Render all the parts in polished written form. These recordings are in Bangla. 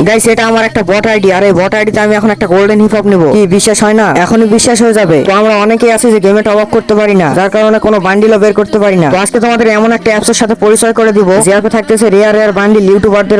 গাইস এটা আমার একটা বট আইডি, আর এই বট আইডিতে আমি এখন একটা গোল্ডেন হিপ হপ নিব। কি বিশ্বাস হয় না? এখনই বিশ্বাস হয়ে যাবে। তো আমরা অনেকেই আছি যে গেমে টপ আপ করতে পারি না, যার কারণে কোনো বান্ডিলও বের করতে পারি না। তো আজকে তোমাদের এমন একটা অ্যাপসের সাথে পরিচয় করে দিব, যাতে থাকতেছে রেয়ার রেয়ার বান্ডিল,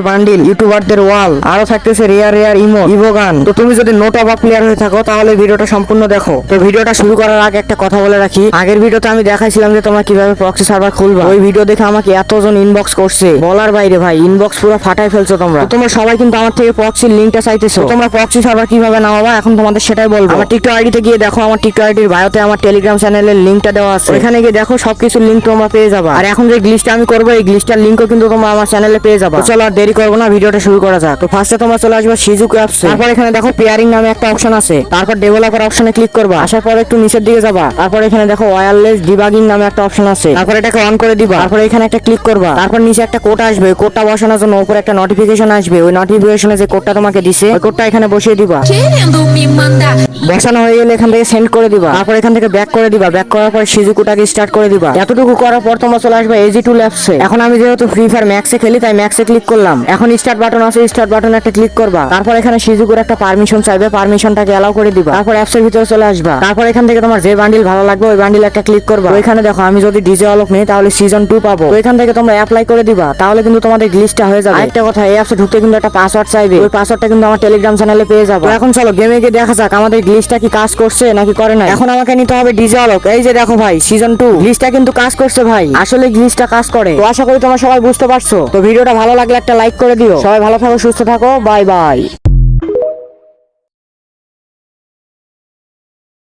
বান্ডিল, ইউটিউবারদের ওয়াল, আরো থাকতেছে রেয়ার রেয়ার ইমো, ইভোগান। তো তুমি যদি নো টপ আপ প্লেয়ার হয়ে থাকো তাহলে ভিডিওটা সম্পূর্ণ দেখো। তো ভিডিওটা শুরু করার আগে একটা কথা বলে রাখি, আগের ভিডিওতে আমি দেখাইছিলাম যে তোমরা কিভাবে প্রক্সি সার্ভার খুলবা। ওই ভিডিও দেখে আমাকে এতজন ইনবক্স করছে, বলার বাইরে ভাই, ইনবক্স পুরো ফাটাই ফেলছো তোমরা। তো তোমরা সবাই কিন্তু আমার থেকে প্রক্সির লিংকটা চাইতেছো। তোমরা প্রক্সি সার্ভার কিভাবে নামাবা এখন তোমাদের সেটাই বলবো। আমার টিকটক আইডিতে গিয়ে দেখো, আমার টিকটক আইডির বায়োতে আমার টেলিগ্রাম চ্যানেলের লিংকটা দেওয়া আছে, এখানে গিয়ে দেখো সবকিছুর লিংক তোমরা পেয়ে যাবা। আর এখন যে গ্লিচটা আমি করবো, এই গ্লিচটার লিংকও কিন্তু তোমরা আমার চ্যানেলে পেয়ে যাবা। তো চলো আর দেরি করবো না, ভিডিওটা শুরু করা যাক। তো ফার্স্টে তোমরা চলে আসবে শিজুকু অ্যাপসে, তারপর এখানে দেখো পেয়ারিং নামে একটা অপশন আছে, তারপর ডেভেলপার অপশনে ক্লিক করবা। আসার পর একটু নিচের দিকে যাবা, তারপর এখানে দেখো ওয়্যারলেস ডিবাগিং নামে একটা অপশন আছে, তারপর এটাকে অন করে দিবা। তারপর এখানে একটা ক্লিক করবা, তারপর নিচে একটা কোড আসবে, ওই কোডটা বসানোর জন্য উপরে একটা নোটিফিকেশন আসবে, ওই নোটিফিকেশনে যে কোডটা তোমাকে দিছে ওই কোডটা এখানে বসিয়ে দিবা। বসানো হয়ে গেলে এখান থেকে সেন্ড করে দিবা, তারপর এখান থেকে ব্যাক করে দিবা। ব্যাক করার পর শিজুকুটাকে স্টার্ট করে দিবা। এতটুকু করার পর তোমরা চলে আসবে এজি2 ল্যাবসে। এখন আমি যেহেতু ফ্রি ফায়ার ম্যাক্সে খেলি তাই ম্যাক্সে ক্লিক করলাম। এখন স্টার্ট বাটন আছে, স্টার্ট বাটনে একটা ক্লিক করবা। তারপর এখানে শিজুকুর একটা পারমিশন চাইবে, পারমিশনটাকে অ্যালাউ করে দিবা। তারপর অ্যাপসের ভিতরে চলে আসবা। তারপর এখান থেকে তোমার যে বান্ডিল ভালো লাগবে ওই বান্ডিল একটা ক্লিক করবা। ওইখানে দেখো আমি যদি ডিজে অলক নেই তাহলে সিজন 2 পাবো। তো এখান থেকে তোমরা অ্যাপ্লাই করে দিবা, তাহলে কিন্তু তোমাদের গ্লিচটা হয়ে যাবে। একটা কথা, এই অ্যাপসে ঢুকতে কিন্তু একটা পাসওয়ার্ড চাইবে, ওই পাসওয়ার্ডটা কিন্তু আমার টেলিগ্রাম চ্যানেলে পেয়ে যাবো। এখন চলো গেমে গিয়ে দেখা যাক আমাদের গ্লিচটা কি কাজ করছে নাকি করে না। এখন আমাকে নিতে হবে ডিজে অলক। এই যে দেখো ভাই, সিজন 2 গ্লিচটা কিন্তু কাজ করছে ভাই, আসলে গ্লিচটা কাজ করে। তো আশা করি তোমরা সবাই বুঝতে পারছো। তো ভিডিওটা ভালো লাগলে একটা লাইক করে দিও। সবাই ভালো থাকো, সুস্থ থাকো, বাই বাই।